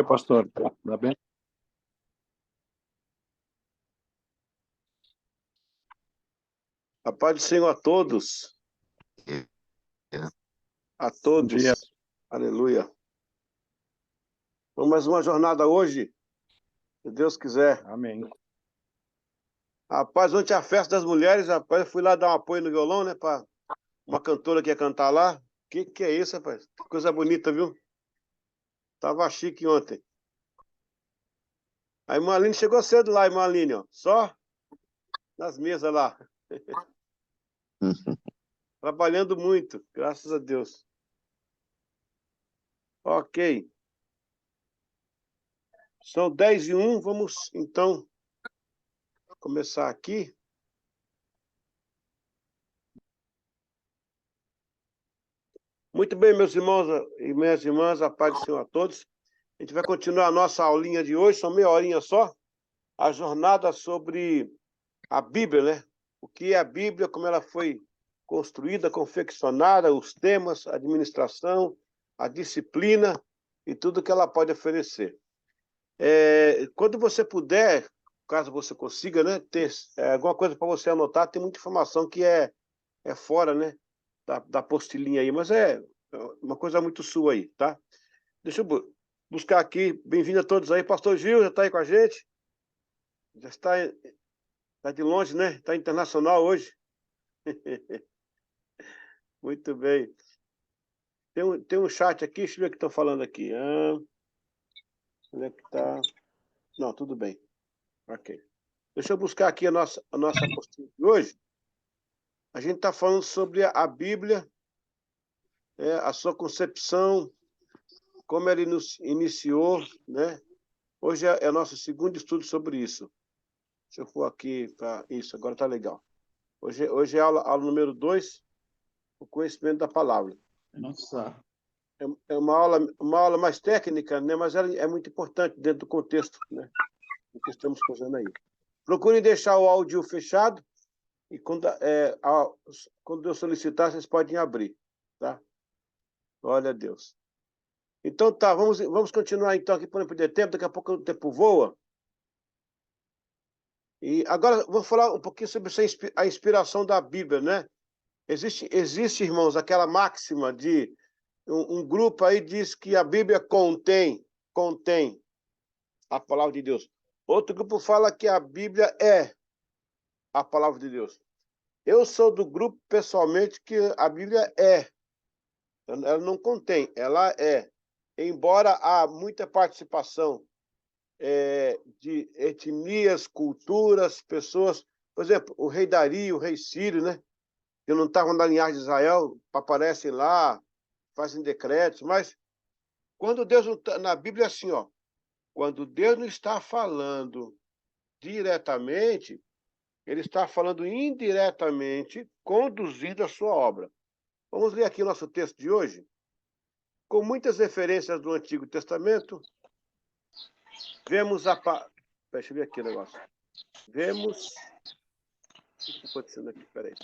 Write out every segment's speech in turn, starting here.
Pastor, tá bem? A paz do Senhor a todos. A Bom dia. todos. Aleluia. Vamos mais uma jornada hoje, se Deus quiser. Amém. Rapaz, ontem a festa das mulheres, rapaz, eu fui lá dar um apoio no violão, né, para uma cantora que ia cantar lá. Que é isso, rapaz? Que coisa bonita, viu? Tava chique ontem. A irmã Aline chegou cedo lá, irmã Aline, ó. Só nas mesas lá. Trabalhando muito, graças a Deus. Ok. São 10:01, vamos então começar aqui. Muito bem, meus irmãos e minhas irmãs, a paz do Senhor a todos. A gente vai continuar a nossa aulinha de hoje, são meia horinha só, a jornada sobre a Bíblia, né? O que é a Bíblia, como ela foi construída, confeccionada, os temas, a administração, a disciplina e tudo que ela pode oferecer. Quando você puder, caso você consiga, né, ter alguma coisa para você anotar, tem muita informação que é fora, né, da apostilinha aí, mas é uma coisa muito sua aí, tá? Deixa eu buscar aqui. Bem-vindo a todos aí. Pastor Gil já está aí com a gente. Já está de longe, né? Está internacional hoje. Muito bem. Tem um chat aqui. Deixa eu ver o que estão falando aqui. Onde é que está? Não, tudo bem. Ok. Deixa eu buscar aqui a nossa apostila de hoje. A gente está falando sobre a Bíblia, a sua concepção, como ela iniciou, né? Hoje é nosso segundo estudo sobre isso. Deixa eu pôr aqui para isso, agora está legal. Hoje é aula número 2, o conhecimento da palavra. Nossa. É uma aula mais técnica, né? Mas ela é muito importante dentro do contexto, né? O que estamos fazendo aí. Procurem deixar o áudio fechado e quando eu solicitar, vocês podem abrir, tá? Glória a Deus. Então tá, vamos continuar então aqui para não perder tempo, daqui a pouco o tempo voa. E agora vou falar um pouquinho sobre a inspiração da Bíblia, né? Existe, irmãos, aquela máxima de um grupo aí diz que a Bíblia contém a palavra de Deus. Outro grupo fala que a Bíblia é a palavra de Deus. Eu sou do grupo, pessoalmente, que a Bíblia é. Ela não contém, ela é. Embora há muita participação de etnias, culturas, pessoas. Por exemplo, o rei Dario, o rei Sírio, né? Que não estavam na linhagem de Israel, aparecem lá, fazem decretos, mas quando Deus não tá, na Bíblia é assim, ó, quando Deus não está falando diretamente, ele está falando indiretamente, conduzindo a sua obra. Vamos ler aqui o nosso texto de hoje. Com muitas referências do Antigo Testamento, vemos deixa eu ver aqui o negócio. Vemos... O que está acontecendo aqui? Peraí.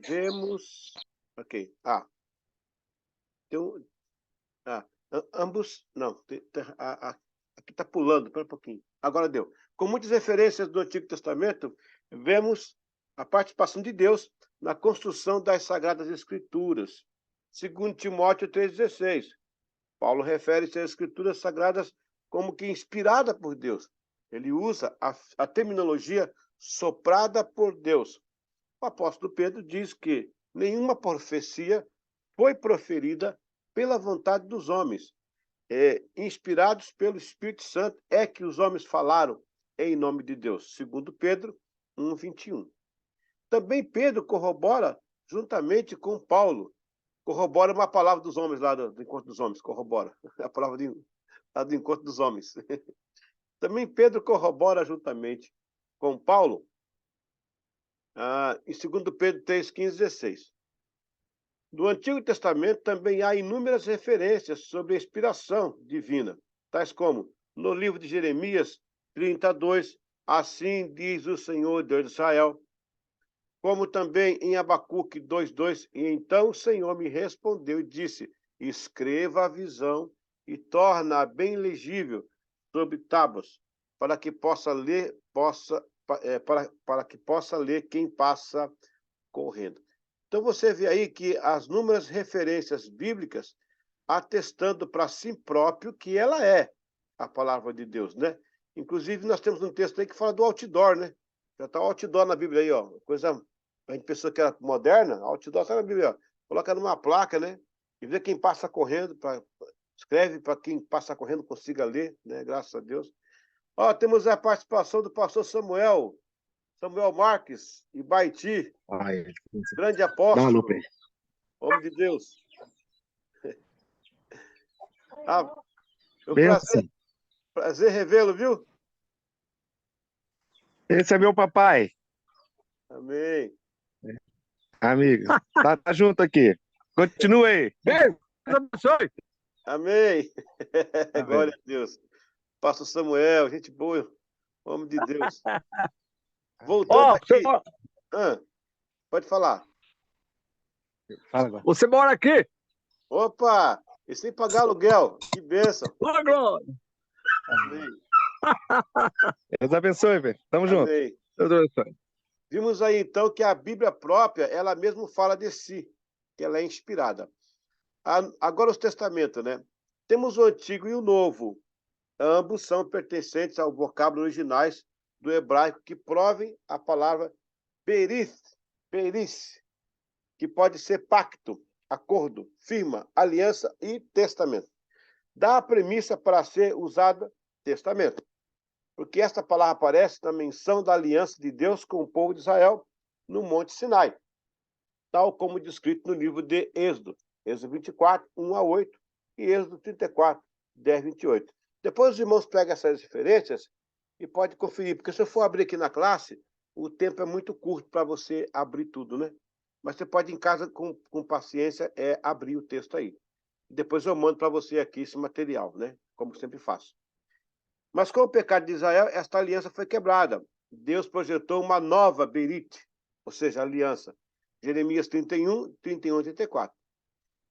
Vemos... Ok. Tem um... ambos... Não, aqui está pulando, espera um pouquinho. Agora deu. Com muitas referências do Antigo Testamento, vemos a participação de Deus na construção das Sagradas Escrituras. Segundo Timóteo 3,16, Paulo refere-se às Escrituras Sagradas como que inspirada por Deus. Ele usa a terminologia soprada por Deus. O apóstolo Pedro diz que nenhuma profecia foi proferida pela vontade dos homens. Inspirados pelo Espírito Santo, é que os homens falaram em nome de Deus. Segundo Pedro 1:21. Também Pedro corrobora, juntamente com Paulo, corrobora uma palavra dos homens lá do Encontro dos Homens, corrobora. A palavra lá do Encontro dos Homens. Também Pedro corrobora juntamente com Paulo, em 2 Pedro 3:15-16. No Antigo Testamento também há inúmeras referências sobre a inspiração divina, tais como no livro de Jeremias 32, assim diz o Senhor Deus de Israel, como também em Abacuque 2:2, e então o Senhor me respondeu e disse, escreva a visão e torna bem legível sobre tábuas, para que possa ler, para que possa ler quem passa correndo. Então você vê aí que as inúmeras referências bíblicas atestando para si próprio que ela é a palavra de Deus, né? Inclusive, nós temos um texto aí que fala do outdoor, né? Já está o outdoor na Bíblia aí, ó. Coisa, a gente pensou que era moderna, outdoor está na Bíblia, ó. Coloca numa placa, né? E vê quem passa correndo, escreve para quem passa correndo consiga ler, né? Graças a Deus. Ó, temos a participação do pastor Samuel Marques, e Baiti, Ai, grande dá uma apóstolo, lupa aí. homem de Deus. Ah, é um Benção. prazer revê-lo, viu? Esse é meu papai, Amém. amigo. Tá junto aqui. Continue aí. Deus abençoe. Amém. Amém. Glória a Deus. Pastor Samuel, gente boa, homem de Deus. Voltando Ó, aqui. Pode falar. Fala agora. você mora aqui? Opa! E sem pagar aluguel. Que bênção. Ô, glória. Amém. Deus abençoe, velho. Tamo junto. Amém. Deus abençoe. Vimos aí, então, que a Bíblia própria, ela mesmo fala de si, que ela é inspirada. Agora os testamentos, né? Temos o Antigo e o Novo. Ambos são pertencentes ao vocábulo originais do hebraico que provem a palavra perith, que pode ser pacto, acordo, firma, aliança e testamento. Dá a premissa para ser usada testamento, porque esta palavra aparece na menção da aliança de Deus com o povo de Israel no Monte Sinai, tal como descrito no livro de Êxodo 24, 1 a 8, e Êxodo 34, 10, 28. Depois os irmãos pegam essas referências e pode conferir, porque se eu for abrir aqui na classe, o tempo é muito curto para você abrir tudo, né? Mas você pode, em casa, com paciência, abrir o texto aí. Depois eu mando para você aqui esse material, né? Como sempre faço. Mas com o pecado de Israel, esta aliança foi quebrada. Deus projetou uma nova berite, ou seja, aliança. Jeremias 31, 31 e 34.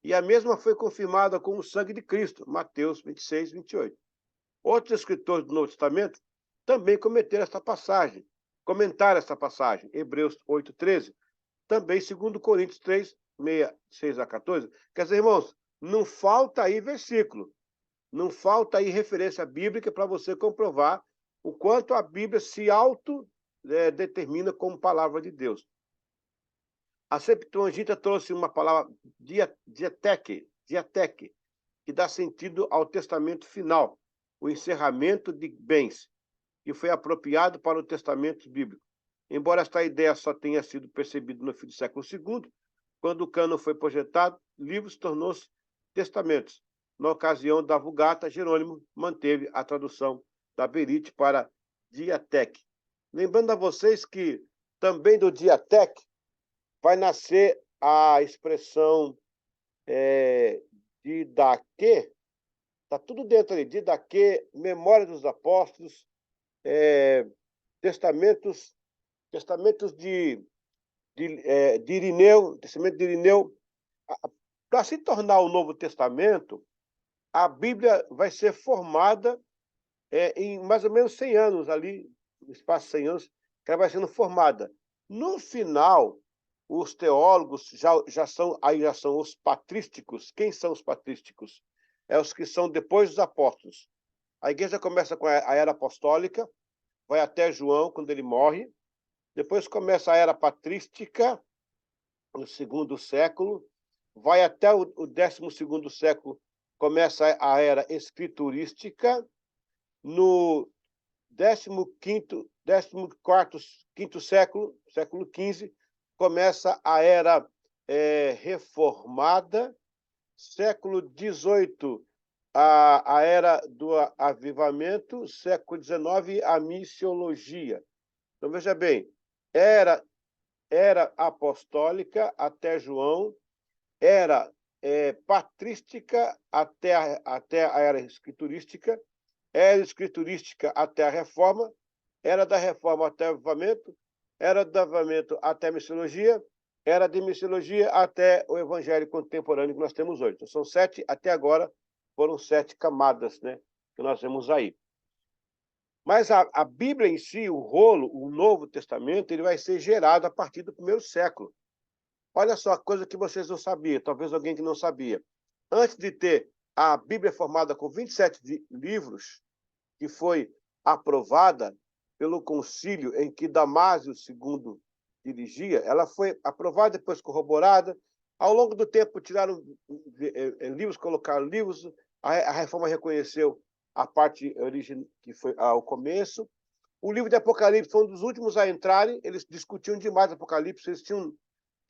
E a mesma foi confirmada com o sangue de Cristo, Mateus 26, 28. Outros escritores do Novo Testamento também comentaram esta passagem, Hebreus 8, 13, também 2 Coríntios 3, 6 a 14. Quer dizer, irmãos, não falta aí versículo, não falta aí referência bíblica para você comprovar o quanto a Bíblia se autodetermina como palavra de Deus. A Septuaginta trouxe uma palavra diateque, que dá sentido ao testamento final, o encerramento de bens, que foi apropriado para o testamento bíblico. Embora esta ideia só tenha sido percebida no fim do século II, quando o cânon foi projetado, livros tornou-se testamentos. Na ocasião da Vulgata, Jerônimo manteve a tradução da Berite para diateque. Lembrando a vocês que também do diateque vai nascer a expressão didaquê, está tudo dentro ali, didaquê, memória dos apóstolos, testamentos de Irineu, testamento de Irineu. Para se tornar o Novo Testamento, a Bíblia vai ser formada em mais ou menos 100 anos, ali, no espaço de 100 anos, que ela vai sendo formada. No final, os teólogos já são os patrísticos. Quem são os patrísticos? Os que são depois dos apóstolos. A igreja começa com a era apostólica, vai até João, quando ele morre. Depois começa a era patrística, no 2º século. Vai até o 12º século, começa a era escriturística. No 15º, 14º século, século XV, começa a era reformada. Século XVIII, a era do avivamento. Século XIX, a missiologia. Então, veja bem, era apostólica até João, era patrística até a era escriturística, era escriturística até a reforma, era da reforma até o avivamento, era do avivamento até a missiologia, era de missiologia até o evangelho contemporâneo que nós temos hoje. Então, são 7 até agora foram 7 camadas, né, que nós vemos aí. Mas a Bíblia em si, o rolo, o Novo Testamento, ele vai ser gerado a partir do primeiro século. Olha só, coisa que vocês não sabiam, talvez alguém que não sabia. Antes de ter a Bíblia formada com 27 livros, que foi aprovada pelo concílio em que Damásio II dirigia, ela foi aprovada, depois corroborada. Ao longo do tempo, tiraram livros, colocaram livros, a reforma reconheceu a parte origem que foi ao começo. O livro de Apocalipse foi um dos últimos a entrarem, eles discutiam demais Apocalipse, eles tinham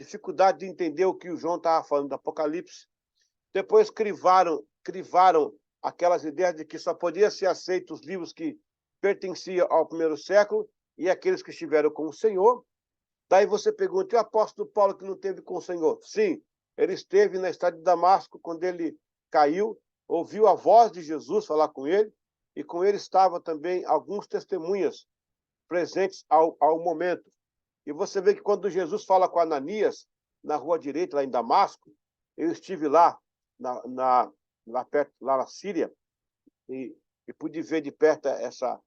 dificuldade de entender o que o João estava falando do Apocalipse. Depois crivaram aquelas ideias de que só podia ser aceito os livros que pertenciam ao primeiro século e aqueles que estiveram com o Senhor. Daí você pergunta, e o apóstolo Paulo que não teve com o Senhor? Sim, ele esteve na estrada de Damasco quando ele caiu, ouviu a voz de Jesus falar com ele, e com ele estavam também alguns testemunhas presentes ao momento. E você vê que quando Jesus fala com Ananias, na rua direita, lá em Damasco, eu estive lá, lá na Síria, e pude ver de perto essa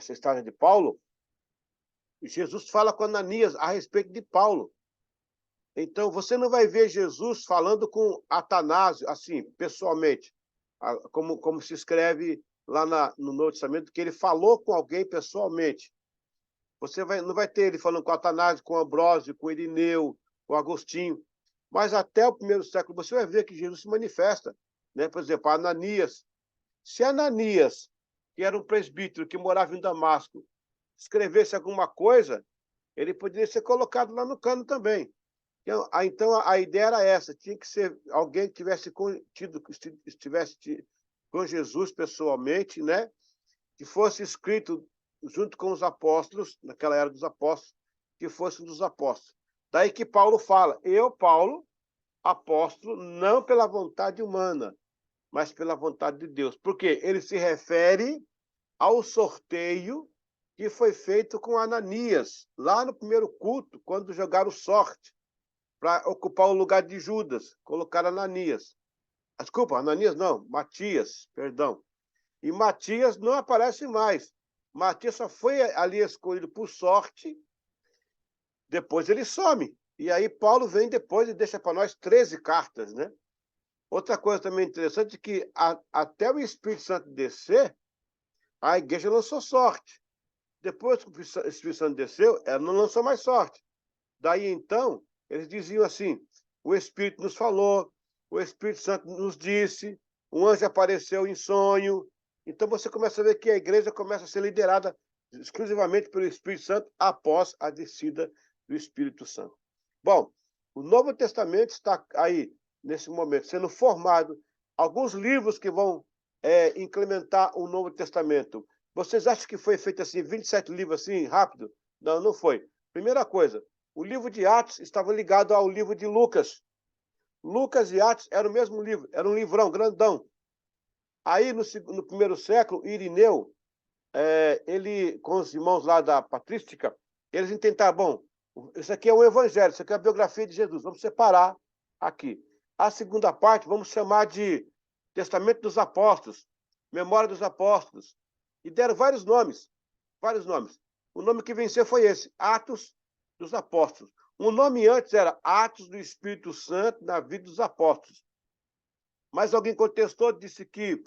estrada de Paulo. Jesus fala com Ananias a respeito de Paulo. Então, você não vai ver Jesus falando com Atanásio, assim, pessoalmente, como se escreve lá no Novo Testamento, que ele falou com alguém pessoalmente. Você não vai ter ele falando com Atanásio, com Ambrósio, com Irineu, com Agostinho. Mas até o primeiro século você vai ver que Jesus se manifesta. Né? Por exemplo, Ananias. Se Ananias, que era um presbítero que morava em Damasco, escrevesse alguma coisa, ele poderia ser colocado lá no cano também. Então a ideia era essa, tinha que ser alguém que estivesse com Jesus pessoalmente, né? Que fosse escrito junto com os apóstolos, naquela era dos apóstolos, que fosse dos apóstolos. Daí que Paulo fala, eu, Paulo, apóstolo, não pela vontade humana, mas pela vontade de Deus. Porque ele se refere ao sorteio que foi feito com Ananias, lá no primeiro culto, quando jogaram sorte para ocupar o lugar de Judas, colocaram Ananias. Desculpa, Ananias não, Matias, perdão. E Matias não aparece mais. Matias só foi ali escolhido por sorte, depois ele some. E aí Paulo vem depois e deixa para nós 13 cartas, né? Outra coisa também interessante é que até o Espírito Santo descer, a igreja lançou sorte. Depois que o Espírito Santo desceu, ela não lançou mais sorte. Daí, então, eles diziam assim, o Espírito nos falou, o Espírito Santo nos disse, um anjo apareceu em sonho. Então, você começa a ver que a igreja começa a ser liderada exclusivamente pelo Espírito Santo após a descida do Espírito Santo. Bom, o Novo Testamento está aí, nesse momento, sendo formado. Alguns livros que vão implementar o Novo Testamento. Vocês acham que foi feito assim, 27 livros assim, rápido? Não, não foi. Primeira coisa, o livro de Atos estava ligado ao livro de Lucas. Lucas e Atos eram o mesmo livro, era um livrão grandão. Aí, no primeiro século, Irineu, ele, com os irmãos lá da patrística, eles intentaram, bom, isso aqui é um evangelho, isso aqui é a biografia de Jesus, vamos separar aqui. A segunda parte, vamos chamar de Testamento dos Apóstolos, Memória dos Apóstolos. E deram vários nomes, vários nomes. O nome que venceu foi esse, Atos dos Apóstolos. O nome antes era Atos do Espírito Santo na vida dos apóstolos. Mas alguém contestou, disse que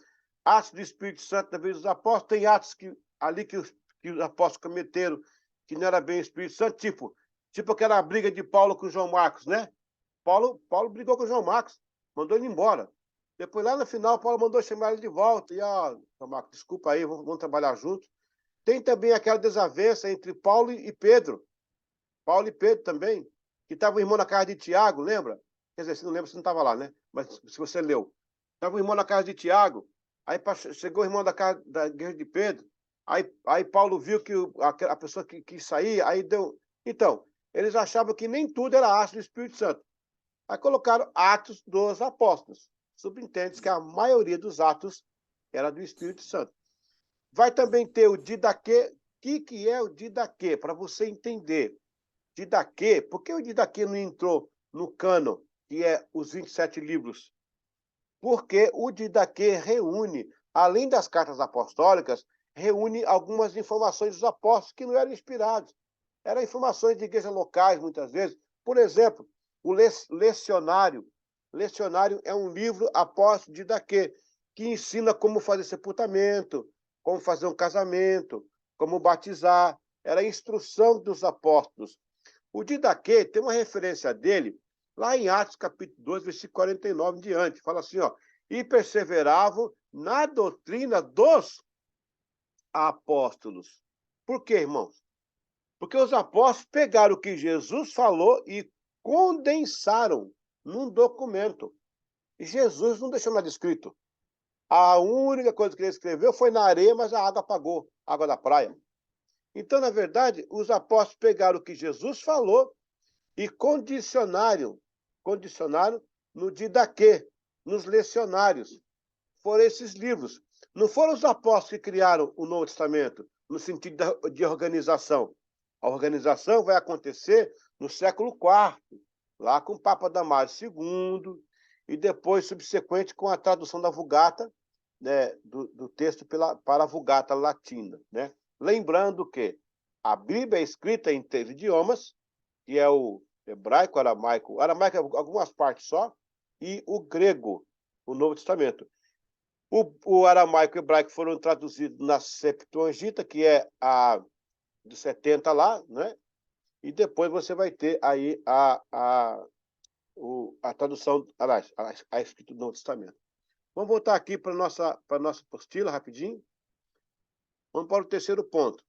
Atos do Espírito Santo na vida dos apóstolos, tem atos ali que os apóstolos cometeram que não era bem o Espírito Santo, tipo aquela briga de Paulo com João Marcos, né? Paulo brigou com João Marcos, mandou ele embora. Depois, lá no final, Paulo mandou chamar ele de volta. E, João Marcos, desculpa aí, vamos trabalhar juntos. Tem também aquela desavença entre Paulo e Pedro. Paulo e Pedro também, que estavam irmão na casa de Tiago, lembra? Quer dizer, se não lembra, você não estava lá, né? Mas se você leu. Estava o irmão na casa de Tiago, aí chegou o irmão da igreja de Pedro, aí Paulo viu que a pessoa que quis sair, aí deu... Então, eles achavam que nem tudo era Atos do Espírito Santo. Aí colocaram Atos dos Apóstolos. Subentende-se que a maioria dos atos era do Espírito Santo. Vai também ter o Didaquê. O que é o Didaquê? Para você entender. Didaquê, por que o Didaquê não entrou no cânon, que é os 27 livros? porque o Didaquê reúne, além das cartas apostólicas, reúne algumas informações dos apóstolos que não eram inspirados. Eram informações de igrejas locais, muitas vezes. Por exemplo, o Lecionário. Lecionário é um livro apóstolo de Didaquê, que ensina como fazer sepultamento, como fazer um casamento, como batizar. Era a instrução dos apóstolos. O Didaquê tem uma referência dele lá em Atos, capítulo 2, versículo 49 em diante. Fala assim, ó, e perseveravam na doutrina dos apóstolos. Por quê, irmãos? Porque os apóstolos pegaram o que Jesus falou e condensaram num documento. E Jesus não deixou nada escrito. A única coisa que ele escreveu foi na areia, mas a água apagou, a água da praia. Então, na verdade, os apóstolos pegaram o que Jesus falou e condicionaram no Didaquê, nos lecionários. Foram esses livros. Não foram os apóstolos que criaram o Novo Testamento, no sentido de organização. A organização vai acontecer no século IV, lá com o Papa Damásio II, e depois, subsequente, com a tradução da Vulgata, né, do texto para a Vulgata latina. Né? Lembrando que a Bíblia é escrita em 3 idiomas, que é o hebraico, aramaico algumas partes só, e o grego, o Novo Testamento. O aramaico e o hebraico foram traduzidos na Septuaginta, que é a dos 70 lá, né? E depois você vai ter aí a tradução, aliás, a escrita do Novo Testamento. Vamos voltar aqui para a nossa apostila, rapidinho. Vamos para o terceiro ponto.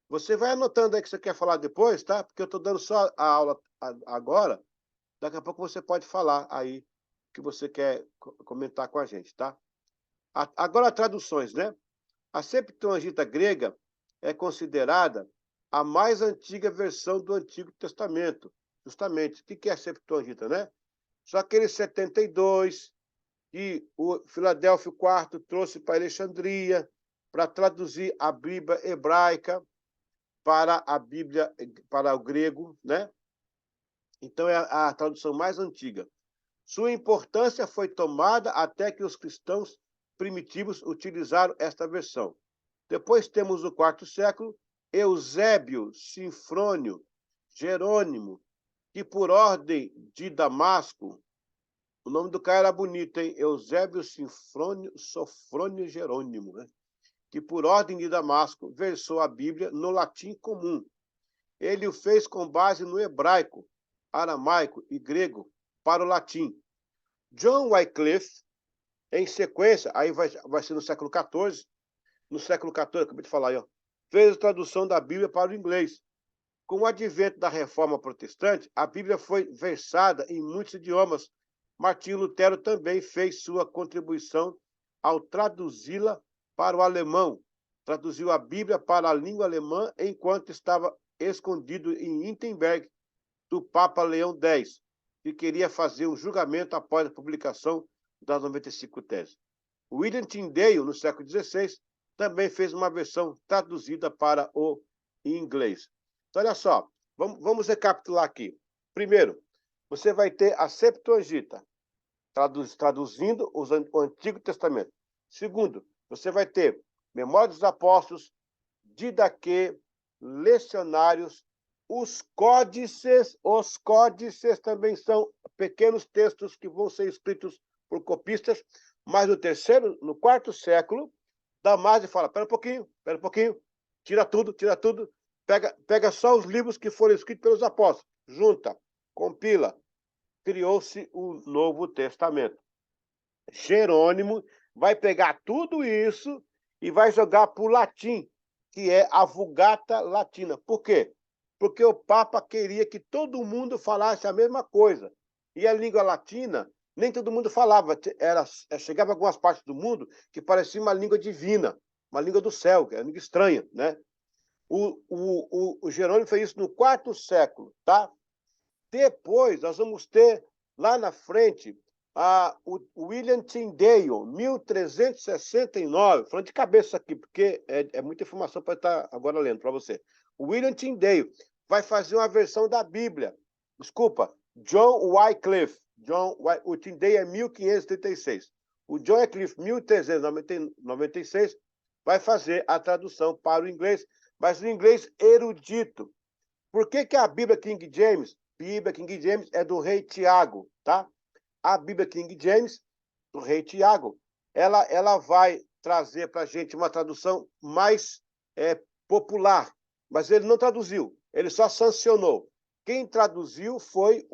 Você vai anotando aí que você quer falar depois, tá? Porque eu estou dando só a aula agora. Daqui a pouco você pode falar aí o que você quer comentar com a gente, tá? Agora, traduções, né? A Septuaginta grega é considerada a mais antiga versão do Antigo Testamento. Justamente. O que é a Septuaginta, né? Só aqueles 72 que o Filadélfio IV trouxe para Alexandria para traduzir a Bíblia hebraica para a Bíblia, para o grego, né? Então é a tradução mais antiga. Sua importância foi tomada até que os cristãos primitivos utilizaram esta versão. Depois temos o quarto século, Eusébio, Sinfrônio, Jerônimo, que por ordem de Damasco, o nome do cara era bonito, hein? Eusébio, Sinfrônio, Sofrônio Jerônimo, né? Que por ordem de Damasco versou a Bíblia no latim comum. Ele o fez com base no hebraico, aramaico e grego para o latim. John Wycliffe, em sequência, aí vai ser no século XIV, acabei de falar aí, ó, fez a tradução da Bíblia para o inglês. Com o advento da Reforma Protestante, a Bíblia foi versada em muitos idiomas. Martinho Lutero também fez sua contribuição ao traduzi-la para o alemão. Traduziu a Bíblia para a língua alemã enquanto estava escondido em Wittenberg do Papa Leão X, que queria fazer um julgamento após a publicação das 95 teses. William Tyndale, no século XVI, também fez uma versão traduzida para o inglês. Então, olha só, vamos recapitular aqui. Primeiro, você vai ter a Septuaginta, traduzindo o Antigo Testamento. Segundo, você vai ter Memória dos Apóstolos, Didaquê, Lecionários, os códices também são pequenos textos que vão ser escritos por copistas, mas no quarto século, Damásio fala, espera um pouquinho, tira tudo, pega só os livros que foram escritos pelos apóstolos, junta, compila, criou-se o Novo Testamento. Jerônimo vai pegar tudo isso e vai jogar para o latim, que é a Vulgata Latina. Por quê? Porque o Papa queria que todo mundo falasse a mesma coisa. E a língua latina, nem todo mundo falava. Chegava a algumas partes do mundo que parecia uma língua divina, uma língua do céu, que é uma língua estranha, né? O Jerônimo fez isso no quarto século, tá? Depois, nós vamos ter, lá na frente, o William Tyndale, 1369, falando de cabeça aqui, porque é muita informação para estar agora lendo para você. O William Tyndale vai fazer uma versão da Bíblia. Desculpa, John Wycliffe, O Tyndale é 1536. O John Wycliffe, 1396, vai fazer a tradução para o inglês, mas o inglês erudito. Por que a Bíblia King James? Bíblia King James é do rei Tiago, tá? A Bíblia King James, do rei Tiago, ela vai trazer para a gente uma tradução mais popular, mas ele não traduziu, ele só sancionou. Quem traduziu foi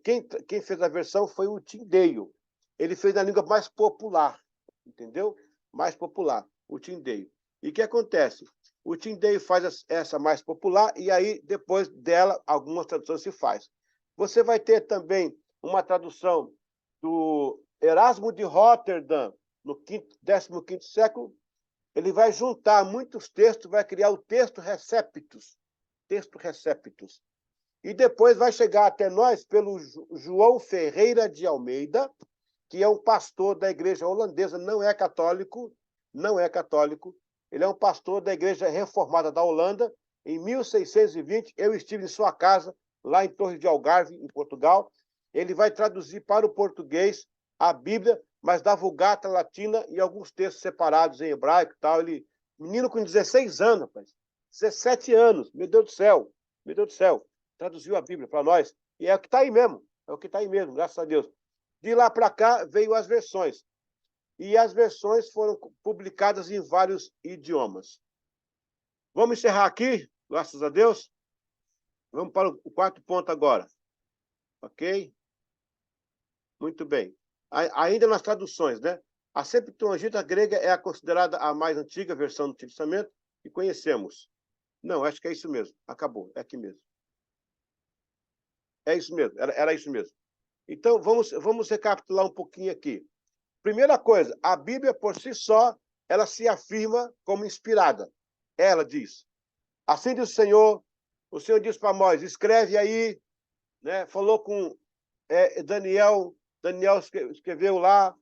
quem fez a versão foi o Tyndale. Ele fez na língua mais popular, entendeu? Mais popular, o Tyndale. E o que acontece? O Tyndale faz essa mais popular e aí, depois dela, algumas traduções se faz. Você vai ter também uma tradução do Erasmo de Roterdã, no 15º século. Ele vai juntar muitos textos, vai criar o texto Receptus. Texto Receptus. E depois vai chegar até nós pelo João Ferreira de Almeida, que é um pastor da igreja holandesa, não é católico, ele é um pastor da igreja reformada da Holanda. Em 1620, eu estive em sua casa, lá em Torres de Algarve, em Portugal. Ele vai traduzir para o português a Bíblia, mas da Vulgata Latina e alguns textos separados em hebraico e tal. Menino com 16 anos, rapaz, 17 anos, meu Deus do céu, traduziu a Bíblia para nós. E é o que está aí mesmo, graças a Deus. De lá para cá veio as versões. E as versões foram publicadas em vários idiomas. Vamos encerrar aqui, graças a Deus. Vamos para o quarto ponto agora. Ok? Muito bem. Ainda nas traduções, né? A Septuaginta grega é considerada a mais antiga versão do Antigo Testamento que conhecemos. Não, acho que é isso mesmo. Acabou, é aqui mesmo. É isso mesmo, era isso mesmo. Então, vamos recapitular um pouquinho aqui. Primeira coisa, a Bíblia, por si só, ela se afirma como inspirada. Ela diz, assim diz o Senhor diz para Moisés, escreve aí, né? Falou com Daniel escreveu lá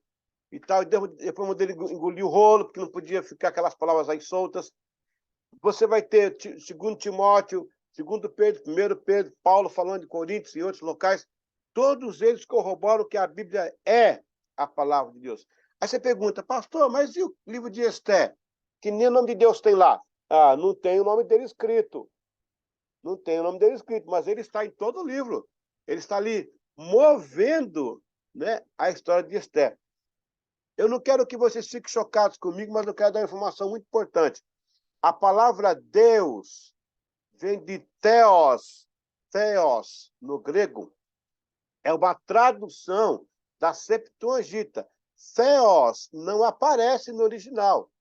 e tal, e depois ele engoliu o rolo, porque não podia ficar aquelas palavras aí soltas. Você vai ter 2 Timóteo, 2 Pedro, 1 Pedro, Paulo falando de Coríntios e outros locais. Todos eles corroboram que a Bíblia é a palavra de Deus. Aí você pergunta, pastor, mas e o livro de Esté? Que nem o nome de Deus tem lá. Ah, não tem o nome dele escrito. Não tem o nome dele escrito, mas ele está em todo o livro. Ele está ali movendo, né, a história de Esté. Eu não quero que vocês fiquem chocados comigo, mas eu quero dar uma informação muito importante. A palavra Deus vem de theos no grego. É uma tradução da Septuaginta. Theos não aparece no original.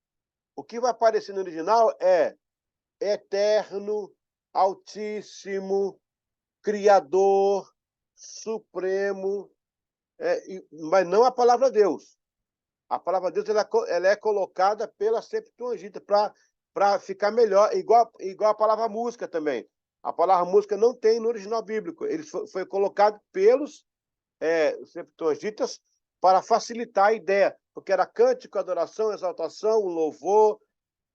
O que vai aparecer no original é eterno, altíssimo, criador, supremo, mas não a palavra Deus. A palavra Deus ela é colocada pela Septuaginta para ficar melhor, igual a palavra música também. A palavra música não tem no original bíblico. Ele foi colocado pelos Septuagintas para facilitar a ideia, porque era cântico, adoração, exaltação, louvor,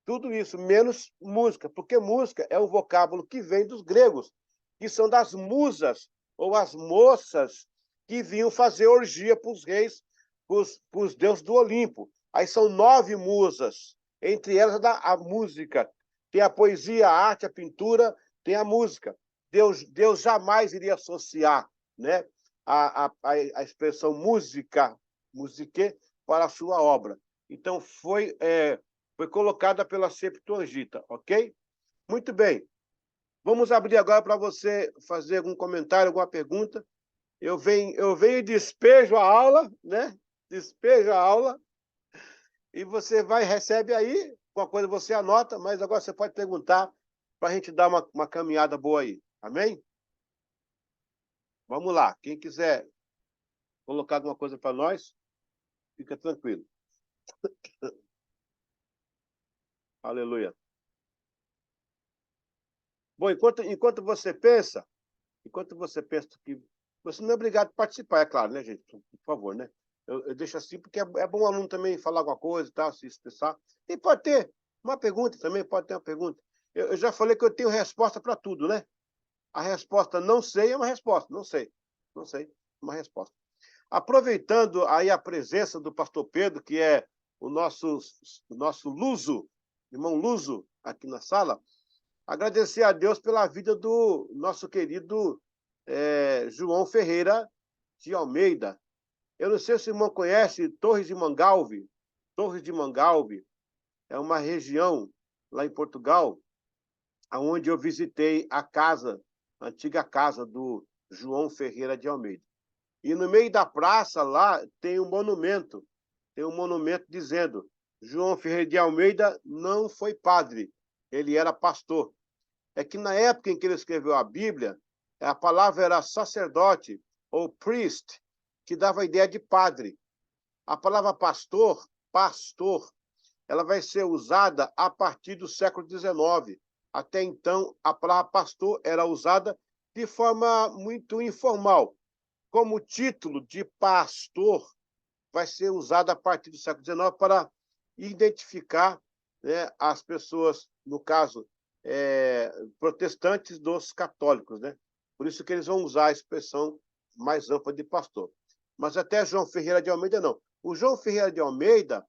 tudo isso, menos música, porque música é um vocábulo que vem dos gregos, que são das musas, ou as moças que vinham fazer orgia para os reis, para os deuses do Olimpo. Aí são 9 musas, entre elas a música. Tem a poesia, a arte, a pintura, tem a música. Deus jamais iria associar, né, a expressão música, musique, para a sua obra. Então, foi colocada pela Septuaginta, ok? Muito bem. Vamos abrir agora para você fazer algum comentário, alguma pergunta. Eu venho e despejo a aula, né? Despejo a aula. E você recebe aí, alguma coisa você anota, mas agora você pode perguntar para a gente dar uma caminhada boa aí. Amém? Vamos lá. Quem quiser colocar alguma coisa para nós, fica tranquilo. Aleluia. Bom, enquanto você pensa que você não é obrigado a participar, é claro, né, gente? Por favor, né? Eu deixo assim porque é bom o aluno também falar alguma coisa e tal, se expressar. E pode ter uma pergunta também, pode ter uma pergunta. Eu já falei que eu tenho resposta para tudo, né? A resposta não sei é uma resposta, não sei. uma resposta. Aproveitando aí a presença do pastor Pedro, que é o nosso Luso, irmão Luso, aqui na sala, agradecer a Deus pela vida do nosso querido João Ferreira de Almeida. Eu não sei se o irmão conhece Torres de Mangalve. Torres de Mangalve é uma região lá em Portugal, onde eu visitei a antiga casa do João Ferreira de Almeida. E no meio da praça lá tem um monumento dizendo: João Ferreira de Almeida não foi padre, ele era pastor. É que na época em que ele escreveu a Bíblia, a palavra era sacerdote ou priest, que dava a ideia de padre. A palavra pastor, ela vai ser usada a partir do século XIX. Até então, a palavra pastor era usada de forma muito informal. Como título de pastor, vai ser usado a partir do século XIX para identificar, né, as pessoas, no caso, protestantes dos católicos, né? Por isso que eles vão usar a expressão mais ampla de pastor. Mas até João Ferreira de Almeida, não. O João Ferreira de Almeida,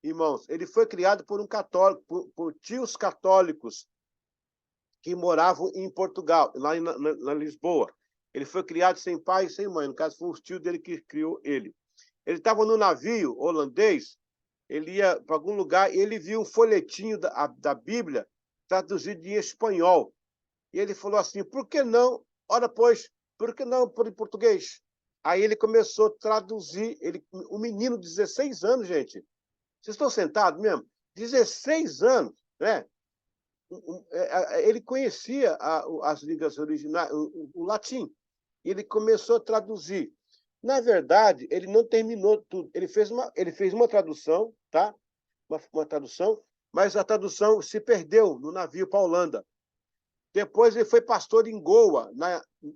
irmãos, ele foi criado por um católico, por tios católicos que moravam em Portugal, lá na Lisboa. Ele foi criado sem pai e sem mãe. No caso, foi o tio dele que criou ele. Ele estava no navio holandês, ele ia para algum lugar e ele viu um folhetinho da Bíblia traduzido em espanhol. E ele falou assim: por que não? Ora, pois, por que não por em português? Aí ele começou a traduzir. Um menino de 16 anos, gente. Vocês estão sentados mesmo? 16 anos, né? Ele conhecia as línguas originais, o latim. E ele começou a traduzir. Na verdade, ele não terminou tudo. Ele fez uma tradução, tá? Uma tradução, mas a tradução se perdeu no navio para a Holanda. Depois ele foi pastor em Goa,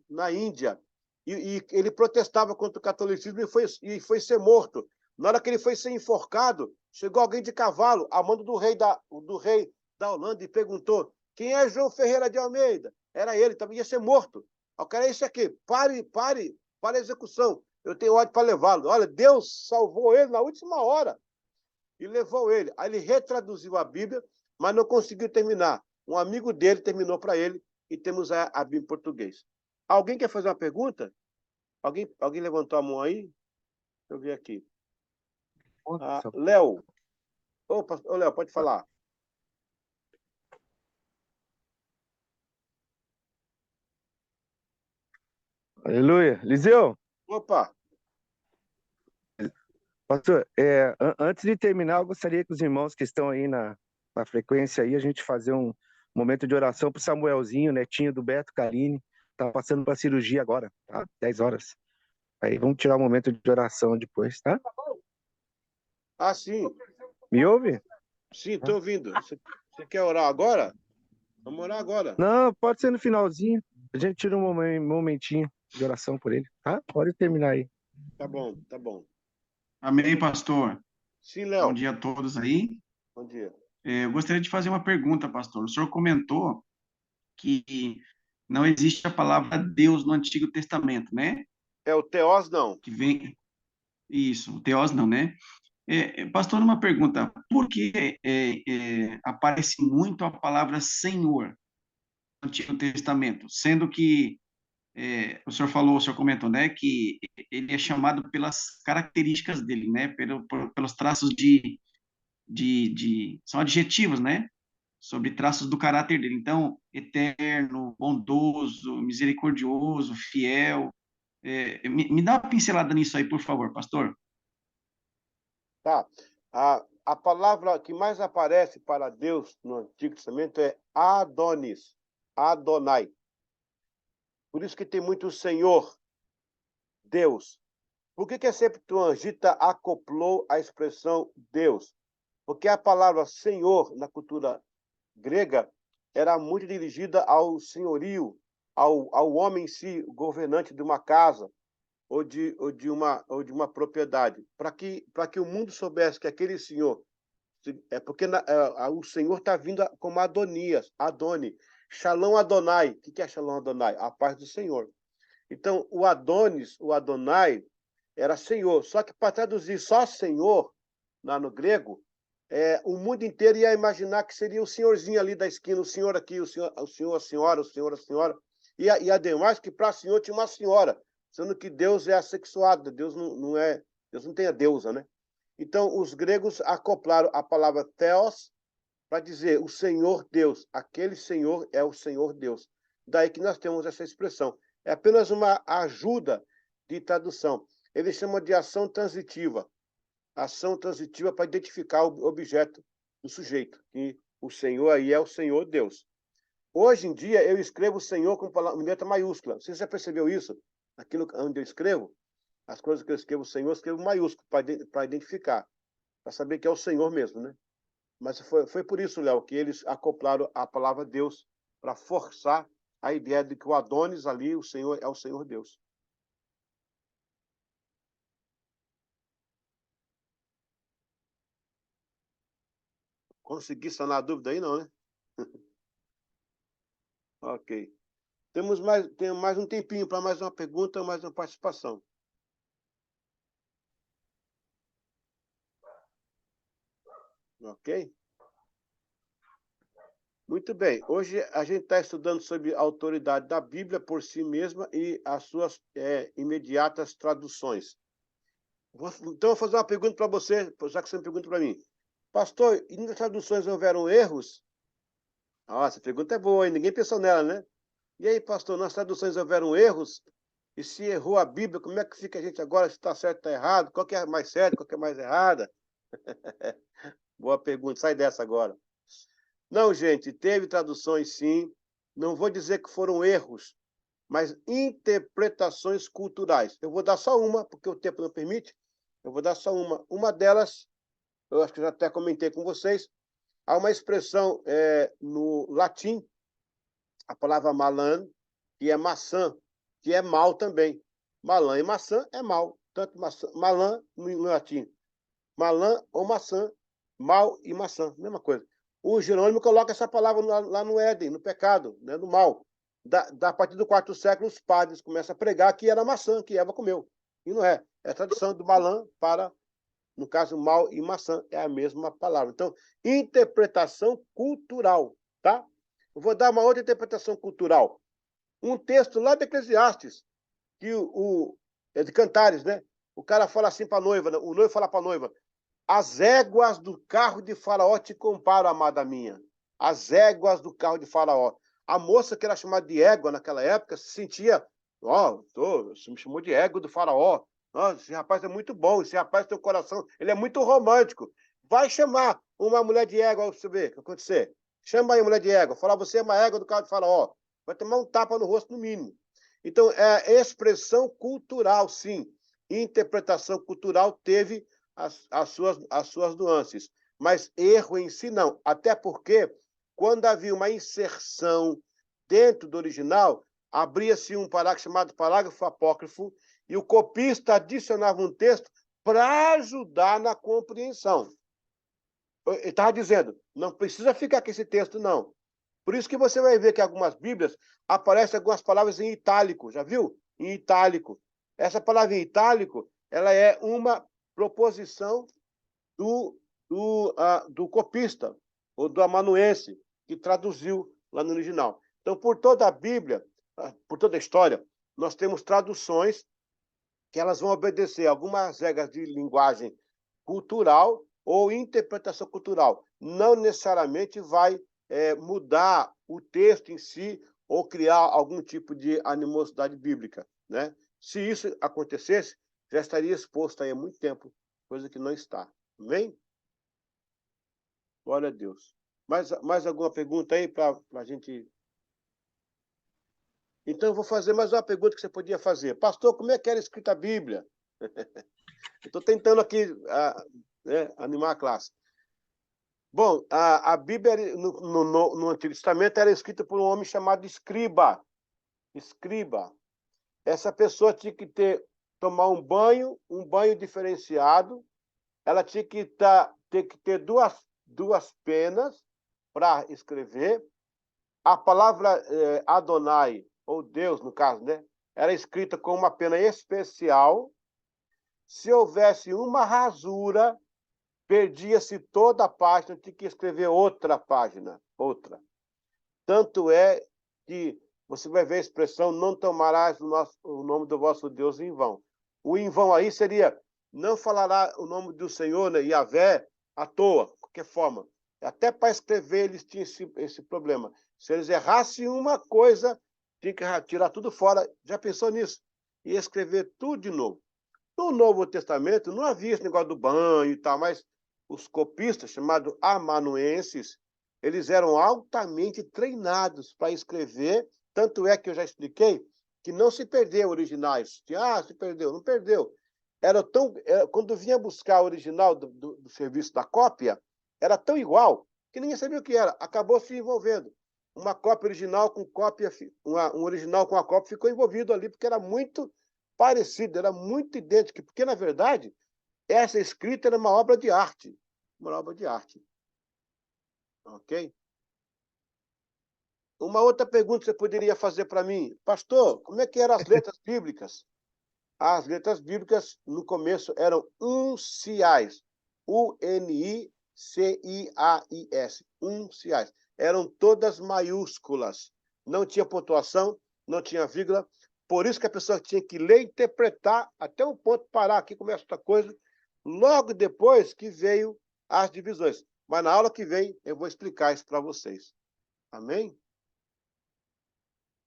na Índia, e ele protestava contra o catolicismo e foi ser morto. Na hora que ele foi ser enforcado, chegou alguém de cavalo, a mando do rei da Holanda, e perguntou: quem é João Ferreira de Almeida? Era ele, também ia ser morto. O cara, é isso aqui, pare a execução. Eu tenho ordem para levá-lo. Olha, Deus salvou ele na última hora e levou ele. Aí ele retraduziu a Bíblia, mas não conseguiu terminar. Um amigo dele terminou para ele e temos a Bíblia em português. Alguém quer fazer uma pergunta? Alguém levantou a mão aí? Deixa eu ver aqui. Léo. Ô, Léo, pode falar. Aleluia. Liseu, Opa, pastor, antes de terminar, eu gostaria que os irmãos que estão aí na frequência aí, a gente fazer um momento de oração para o Samuelzinho, netinho do Beto Carini, tá passando para cirurgia agora, tá? 10 horas. Aí vamos tirar um momento de oração depois, tá? sim. Me ouve? Sim, estou ouvindo. Você quer orar agora? Vamos orar agora. Não, pode ser no finalzinho. A gente tira um momentinho de oração por ele, tá? Pode terminar aí. Tá bom, tá bom. Amém, pastor. Sim, Bom Léo. dia a todos aí. Bom dia. Eu gostaria de fazer uma pergunta, pastor. O senhor comentou que não existe a palavra Deus no Antigo Testamento, né? É o Teós, não. Que vem... Isso, Teós não, né? Pastor, uma pergunta. Por que aparece muito a palavra Senhor no Antigo Testamento? Sendo que o senhor comentou, né, que ele é chamado pelas características dele, né? Pelos traços são adjetivos, né? Sobre traços do caráter dele. Então, eterno, bondoso, misericordioso, fiel. Me dá uma pincelada nisso aí, por favor, pastor. Tá. A palavra que mais aparece para Deus no Antigo Testamento é Adonis, Adonai. Por isso que tem muito Senhor, Deus. Por que a Septuaginta acoplou a expressão Deus? Porque a palavra Senhor, na cultura grega, era muito dirigida ao senhorio, ao homem em si, governante de uma casa ou de uma propriedade. Para que o mundo soubesse que aquele senhor... porque o senhor está vindo como Adonias, Adoni. Shalom Adonai. O que é Shalom Adonai? A paz do Senhor. Então, o Adonis, o Adonai, era Senhor. Só que para traduzir só Senhor, lá no grego, o mundo inteiro ia imaginar que seria o senhorzinho ali da esquina, o senhor aqui, o senhor, a senhora, o senhor, a senhora. E ademais que para senhor tinha uma senhora, sendo que Deus é assexuado, Deus não tem a deusa, né? Então, os gregos acoplaram a palavra theos para dizer o Senhor Deus. Aquele Senhor é o Senhor Deus. Daí que nós temos essa expressão. É apenas uma ajuda de tradução. Eles chamam de ação transitiva. Ação transitiva para identificar o objeto do sujeito. E o Senhor aí é o Senhor Deus. Hoje em dia, eu escrevo o Senhor com letra maiúscula. Você já percebeu isso? Aquilo onde eu escrevo, as coisas que eu escrevo Senhor, eu escrevo maiúsculo para identificar, para saber que é o Senhor mesmo, né? Mas foi por isso, Léo, que eles acoplaram a palavra Deus para forçar a ideia de que o Adonis ali, o Senhor, é o Senhor Deus. Consegui sanar a dúvida aí, não, né? Ok. Temos mais um tempinho para mais uma pergunta, mais uma participação. Ok? Muito bem. Hoje a gente está estudando sobre a autoridade da Bíblia por si mesma e as suas imediatas traduções. Então, eu vou fazer uma pergunta para você, já que você me pergunta para mim. Pastor, e nas traduções houveram erros? Ah, essa pergunta é boa, hein? Ninguém pensou nela, né? E aí, pastor, nas traduções houveram erros? E se errou a Bíblia, como é que fica a gente agora? Se está certo ou está errado? Qual que é mais certo, qual que é mais errada? Boa pergunta, sai dessa agora. Não, gente, teve traduções sim. Não vou dizer que foram erros, mas interpretações culturais. Eu vou dar só uma, porque o tempo não permite. Eu vou dar só uma. Uma delas, eu acho que já até comentei com vocês, há uma expressão no latim, a palavra malan, que é maçã, que é mal também. Malan e maçã é mal. Tanto maçã, malan no latim. Malan ou maçã, mal e maçã, mesma coisa. O Jerônimo coloca essa palavra lá no Éden, no pecado, né, no mal. A partir do 4º século, os padres começam a pregar que era maçã, que Eva comeu. E não é. É a tradução do malan para, no caso, mal e maçã. É a mesma palavra. Então, interpretação cultural, tá? Eu vou dar uma outra interpretação cultural. Um texto lá de Eclesiastes, que é de Cantares, né? O cara fala assim para a noiva, né? O noivo fala para a noiva: as éguas do carro de Faraó te comparo, amada minha. As éguas do carro de Faraó. A moça que era chamada de égua naquela época se sentia, você me chamou de égua do Faraó. Esse rapaz é muito bom, esse rapaz tem um coração, ele é muito romântico. Vai chamar uma mulher de égua para você ver o que vai acontecer. Chama aí a mulher de égua, fala, você é uma égua do carro de Faraó. Vai tomar um tapa no rosto, no mínimo. Então, expressão cultural, sim. Interpretação cultural teve as suas nuances. Mas erro em si, não. Até porque, quando havia uma inserção dentro do original, abria-se um parágrafo chamado parágrafo apócrifo e o copista adicionava um texto para ajudar na compreensão. Ele estava dizendo, não precisa ficar com esse texto, não. Por isso que você vai ver que em algumas Bíblias aparecem algumas palavras em itálico, já viu? Em itálico. Essa palavra em itálico, ela é uma proposição do copista, ou do amanuense, que traduziu lá no original. Então, por toda a Bíblia, por toda a história, nós temos traduções que elas vão obedecer algumas regras de linguagem cultural ou interpretação cultural. Não necessariamente vai mudar o texto em si ou criar algum tipo de animosidade bíblica, né? Se isso acontecesse, já estaria exposto aí há muito tempo, coisa que não está. Amém? Glória a Deus. Mais alguma pergunta aí para a gente... Então, eu vou fazer mais uma pergunta que você podia fazer. Pastor, como é que era escrita a Bíblia? Estou tentando aqui animar a classe. Bom, a Bíblia no Antigo Testamento era escrita por um homem chamado escriba. Escriba. Essa pessoa tinha que tomar um banho diferenciado. Ela tinha que ter duas penas para escrever. A palavra Adonai, ou Deus, no caso, né? era escrita com uma pena especial. Se houvesse uma rasura, perdia-se toda a página, tinha que escrever outra página, outra. Tanto é que você vai ver a expressão, não tomarás o nome do vosso Deus em vão. O em vão aí seria, não falará o nome do Senhor, né, Yahvé, à toa, de qualquer forma. Até para escrever eles tinham esse problema. Se eles errassem uma coisa, tinha que tirar tudo fora. Já pensou nisso? E escrever tudo de novo. No Novo Testamento não havia esse negócio do banho e tal, mas os copistas, chamados amanuenses, eles eram altamente treinados para escrever, tanto é que eu já expliquei que não se perdeu originais. Se perdeu, não perdeu. Quando vinha buscar o original do serviço da cópia, era tão igual que ninguém sabia o que era. Acabou se envolvendo. Uma cópia original com cópia, um original com a cópia ficou envolvido ali, porque era muito parecido, era muito idêntico, porque, na verdade, essa escrita era uma obra de arte. Uma obra de arte. Ok? Uma outra pergunta que você poderia fazer para mim. Pastor, como é que eram as letras bíblicas? As letras bíblicas, no começo, eram unciais. U-N-I-C-I-A-I-S. Unciais. Eram todas maiúsculas. Não tinha pontuação, não tinha vírgula. Por isso que a pessoa tinha que ler e interpretar até um ponto, parar aqui, começa outra coisa. Logo depois que veio as divisões. Mas na aula que vem eu vou explicar isso para vocês. Amém?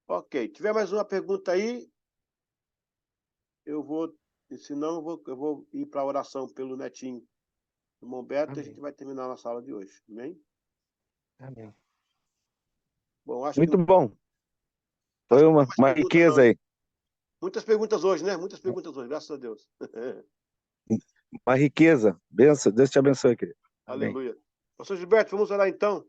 Ok. Tiver mais uma pergunta aí, senão eu vou ir para a oração pelo netinho do irmão Beto e a gente vai terminar a nossa aula de hoje. Amém? Amém. Bom, acho Muito que bom. acho Foi que não tem uma mais pergunta, riqueza não. aí. Muitas perguntas hoje, né? Muitas perguntas hoje, graças a Deus. Uma riqueza. Benção. Deus te abençoe, querido. Amém. Aleluia. Pastor Gilberto, vamos orar então.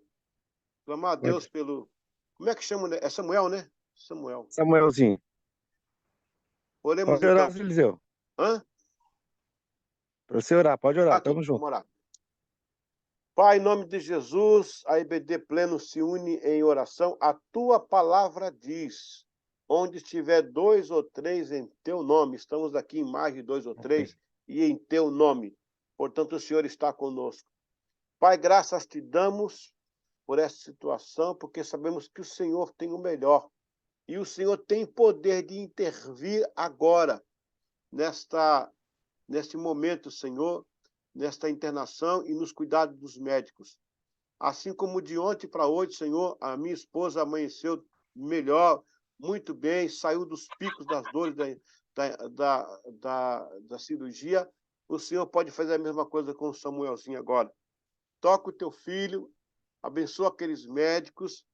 Clamar a Deus Pode. pelo... Como é que chama, né? É Samuel, né? Samuel. Samuelzinho. Oremos Pode então. orar, Eliseu. Hã? Para você orar, pode orar. Aqui, Tamo junto. vamos orar. Pai, em nome de Jesus, a IBD Pleno se une em oração. A tua palavra diz, onde estiver 2 ou 3 em teu nome, estamos aqui em mais de 2 ou 3, e em teu nome. Portanto, o Senhor está conosco. Pai, graças te damos por essa situação, porque sabemos que o Senhor tem o melhor. E o Senhor tem poder de intervir agora, neste momento, Senhor, nesta internação e nos cuidados dos médicos. Assim como de ontem para hoje, Senhor, a minha esposa amanheceu melhor, muito bem, saiu dos picos das dores da cirurgia. O Senhor pode fazer a mesma coisa com o Samuelzinho agora. Toca o teu filho, abençoa aqueles médicos.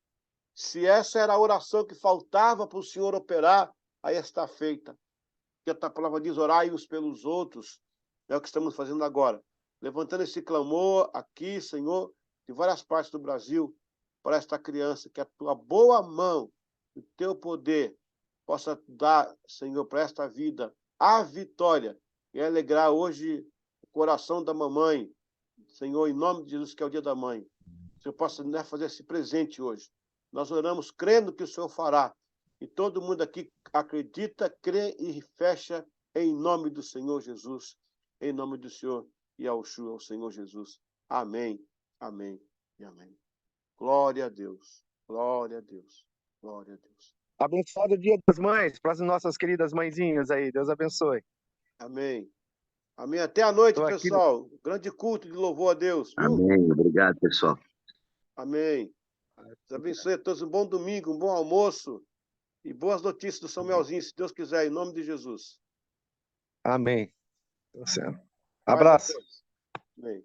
Se essa era a oração que faltava para o Senhor operar, aí está feita. Porque a palavra diz, orai uns pelos outros. É o que estamos fazendo agora. Levantando esse clamor aqui, Senhor, de várias partes do Brasil, para esta criança, que a tua boa mão, o teu poder, possa dar, Senhor, para esta vida a vitória e alegrar hoje o coração da mamãe, Senhor, em nome de Jesus, que é o dia da mãe. Que o Senhor possa, né, fazer esse presente hoje. Nós oramos crendo que o Senhor fará. E todo mundo aqui acredita, crê e fecha em nome do Senhor Jesus. Em nome do Senhor Yahushua, o Senhor Jesus. Amém, amém e amém. Glória a Deus, glória a Deus, glória a Deus. Abençoado Dia das Mães para as nossas queridas mãezinhas aí. Deus abençoe. Amém. Amém. Até a noite, Tô aqui. pessoal. Grande culto de louvor a Deus, viu? Amém. Obrigado, pessoal. Amém. Deus abençoe a todos. Um bom domingo, um bom almoço e boas notícias do Samuelzinho, se Deus quiser, em nome de Jesus. Amém. Tô sendo. Paz a Abraço. todos. Amém.